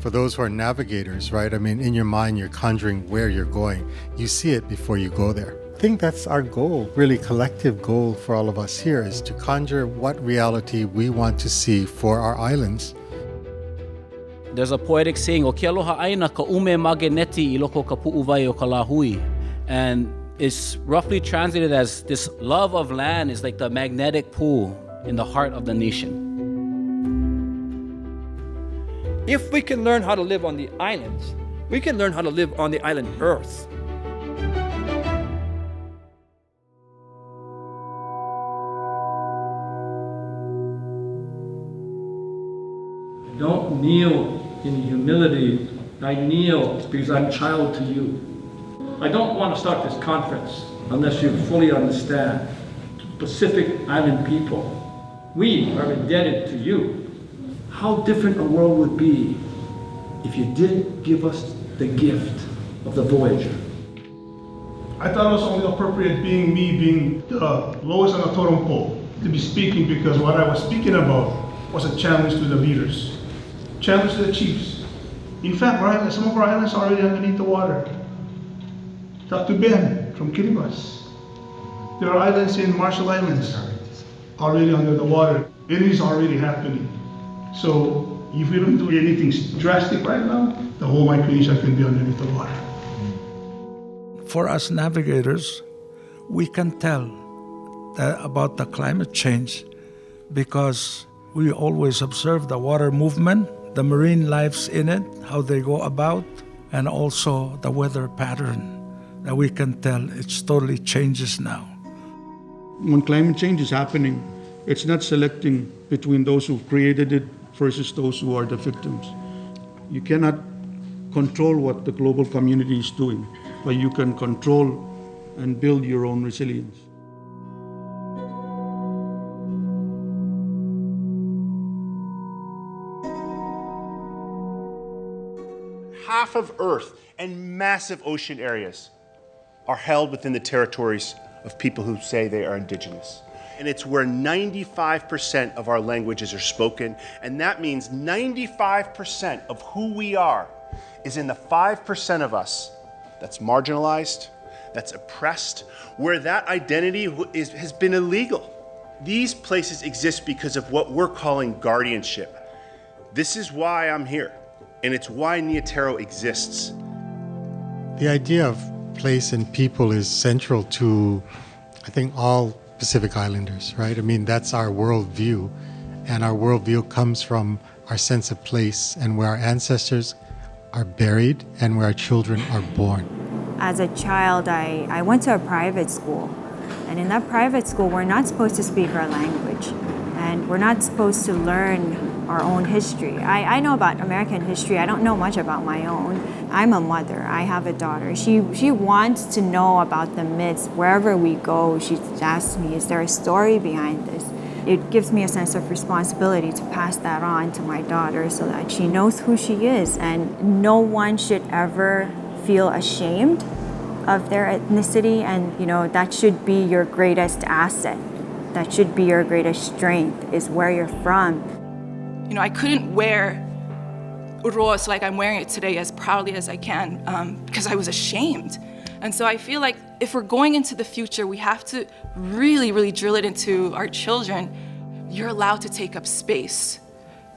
for those who are navigators, right? I mean, in your mind, you're conjuring where you're going. You see it before you go there. I think that's our goal, really collective goal for all of us here, is to conjure what reality we want to see for our islands. There's a poetic saying, "O ke aloha aina ka ume mageneti I loko ka pu'uwai o ka lahui." And it's roughly translated as this love of land is like the magnetic pull in the heart of the nation. If we can learn how to live on the islands, we can learn how to live on the island Earth. Don't kneel in humility. I kneel because I'm child to you. I don't want to start this conference unless you fully understand Pacific Island people. We are indebted to you. How different a world would be if you didn't give us the gift of the Voyager. I thought it was only appropriate being the lowest on the totem pole to be speaking, because what I was speaking about was a challenge to the leaders, challenge to the chiefs. In fact, some of our islands are already underneath the water. Talk to Ben from Kiribati. There are islands in Marshall Islands already under the water. It is already happening. So if we don't do anything drastic right now, the whole Micronesia can be underneath the water. For us navigators, we can tell about the climate change because we always observe the water movement, the marine lives in it, how they go about, and also the weather pattern that we can tell it's totally changes now. When climate change is happening, it's not selecting between those who created it versus those who are the victims. You cannot control what the global community is doing, but you can control and build your own resilience. Half of Earth and massive ocean areas are held within the territories of people who say they are indigenous. And it's where 95% of our languages are spoken, and that means 95% of who we are is in the 5% of us that's marginalized, that's oppressed, where that identity has been illegal. These places exist because of what we're calling guardianship. This is why I'm here, and it's why Neotero exists. The idea of place and people is central to, I think, all Pacific Islanders, right? I mean, that's our worldview, and our worldview comes from our sense of place and where our ancestors are buried and where our children are born. As a child, I went to a private school, and in that private school, we're not supposed to speak our language, and we're not supposed to learn our own history. I know about American history. I don't know much about my own. I'm a mother. I have a daughter. She wants to know about the myths. Wherever we go, she asks me, is there a story behind this? It gives me a sense of responsibility to pass that on to my daughter so that she knows who she is. And no one should ever feel ashamed of their ethnicity. And, that should be your greatest asset. That should be your greatest strength, is where you're from. I couldn't wear uroas like I'm wearing it today as proudly as I can because I was ashamed. And so I feel like if we're going into the future, we have to really, really drill it into our children. You're allowed to take up space.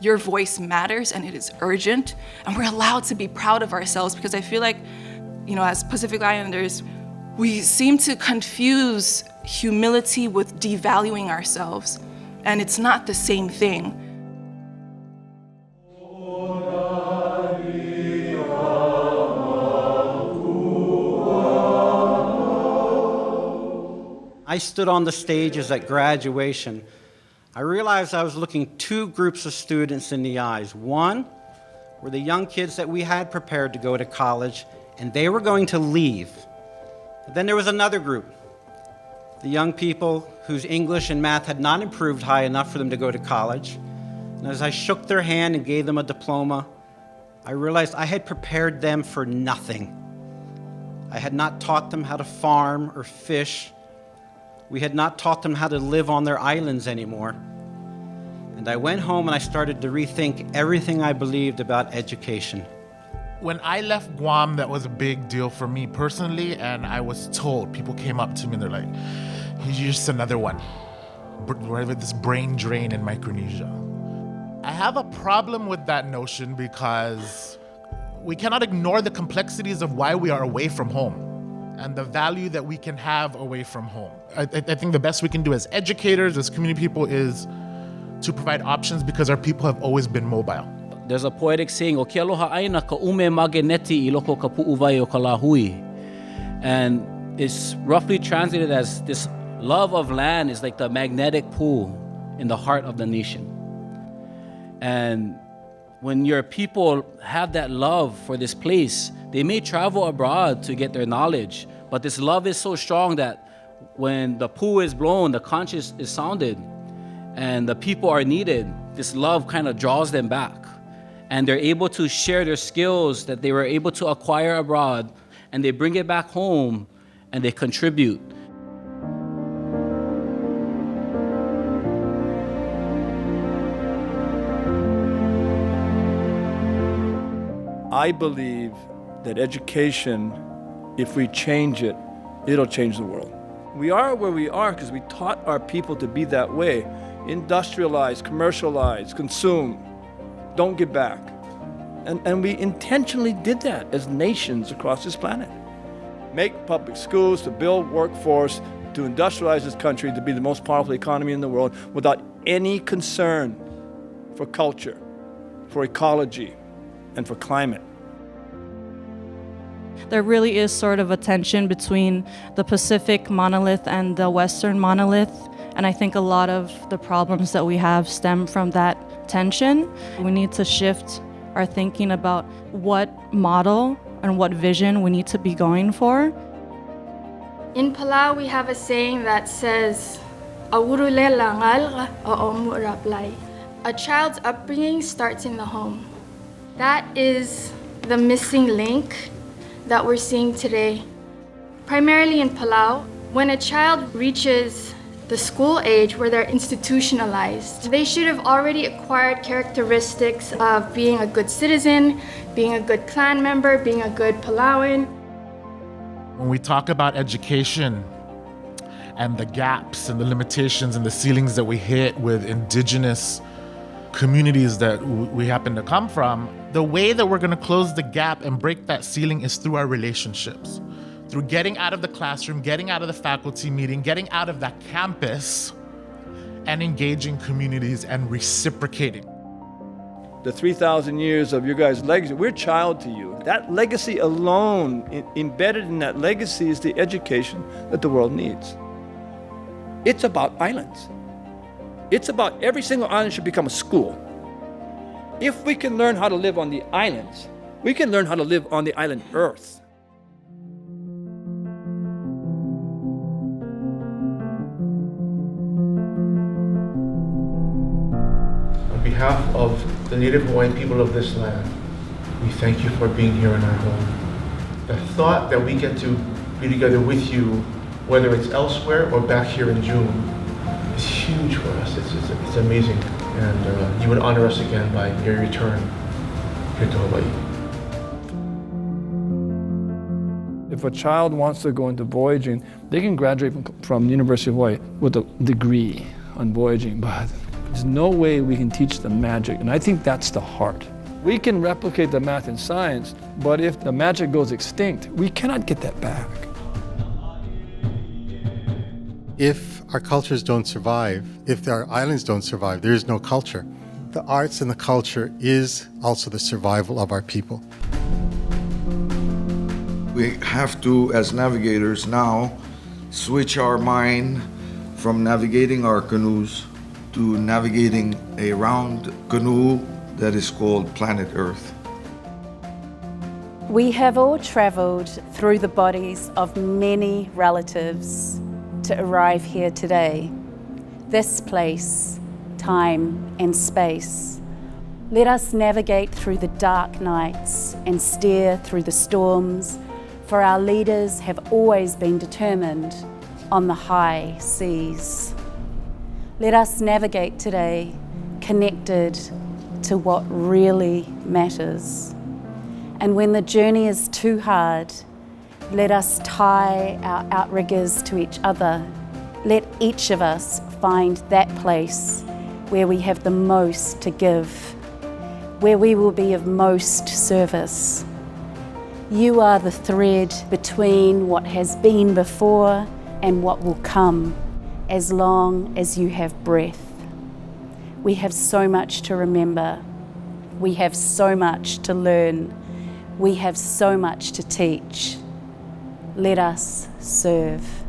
Your voice matters and it is urgent. And we're allowed to be proud of ourselves because I feel like, as Pacific Islanders, we seem to confuse humility with devaluing ourselves. And it's not the same thing. I stood on the stages at graduation. I realized I was looking two groups of students in the eyes. One were the young kids that we had prepared to go to college, and they were going to leave. But then there was another group, the young people whose English and math had not improved high enough for them to go to college. And as I shook their hand and gave them a diploma, I realized I had prepared them for nothing. I had not taught them how to farm or fish. We had not taught them how to live on their islands anymore. And I went home and I started to rethink everything I believed about education. When I left Guam, that was a big deal for me personally, and I was told, people came up to me and they're like, he's just another one. This brain drain in Micronesia. I have a problem with that notion because we cannot ignore the complexities of why we are away from home and the value that we can have away from home. I think the best we can do as educators, as community people, is to provide options because our people have always been mobile. There's a poetic saying, "O ke aloha aina ka ume mageneti I loko ka pu'uwai o ka lahui." And it's roughly translated as this love of land is like the magnetic pull in the heart of the nation. And when your people have that love for this place, they may travel abroad to get their knowledge, but this love is so strong that when the pull is blown, the conch is sounded, and the people are needed, this love kind of draws them back. And they're able to share their skills that they were able to acquire abroad, and they bring it back home, and they contribute. I believe that education, if we change it, it'll change the world. We are where we are because we taught our people to be that way. Industrialize, commercialize, consume, don't give back. And we intentionally did that as nations across this planet. Make public schools, to build workforce, to industrialize this country, to be the most powerful economy in the world without any concern for culture, for ecology, and for climate. There really is sort of a tension between the Pacific monolith and the Western monolith, and I think a lot of the problems that we have stem from that tension. We need to shift our thinking about what model and what vision we need to be going for. In Palau, we have a saying that says, a child's upbringing starts in the home. That is the missing link that we're seeing today. Primarily in Palau, when a child reaches the school age where they're institutionalized, they should have already acquired characteristics of being a good citizen, being a good clan member, being a good Palauan. When we talk about education and the gaps and the limitations and the ceilings that we hit with indigenous communities that we happen to come from, the way that we're going to close the gap and break that ceiling is through our relationships. Through getting out of the classroom, getting out of the faculty meeting, getting out of that campus, and engaging communities and reciprocating. The 3,000 years of your guys' legacy, we're child to you. That legacy alone, embedded in that legacy, is the education that the world needs. It's about islands. It's about every single island should become a school. If we can learn how to live on the islands, we can learn how to live on the island Earth. On behalf of the Native Hawaiian people of this land, we thank you for being here in our home. The thought that we get to be together with you, whether it's elsewhere or back here in June, is huge for us. It's amazing. And you would honor us again by your return here to Hawaii. If a child wants to go into voyaging, they can graduate from the University of Hawaii with a degree on voyaging, but there's no way we can teach them magic, and I think that's the heart. We can replicate the math and science, but if the magic goes extinct, we cannot get that back. If our cultures don't survive, if our islands don't survive, there is no culture. The arts and the culture is also the survival of our people. We have to, as navigators now, switch our mind from navigating our canoes to navigating a round canoe that is called planet Earth. We have all traveled through the bodies of many relatives to arrive here today. This place, time and space. Let us navigate through the dark nights and steer through the storms, for our leaders have always been determined on the high seas. Let us navigate today connected to what really matters. And when the journey is too hard, let us tie our outriggers to each other. Let each of us find that place where we have the most to give, where we will be of most service. You are the thread between what has been before and what will come, as long as you have breath. We have so much to remember. We have so much to learn. We have so much to teach. Let us serve.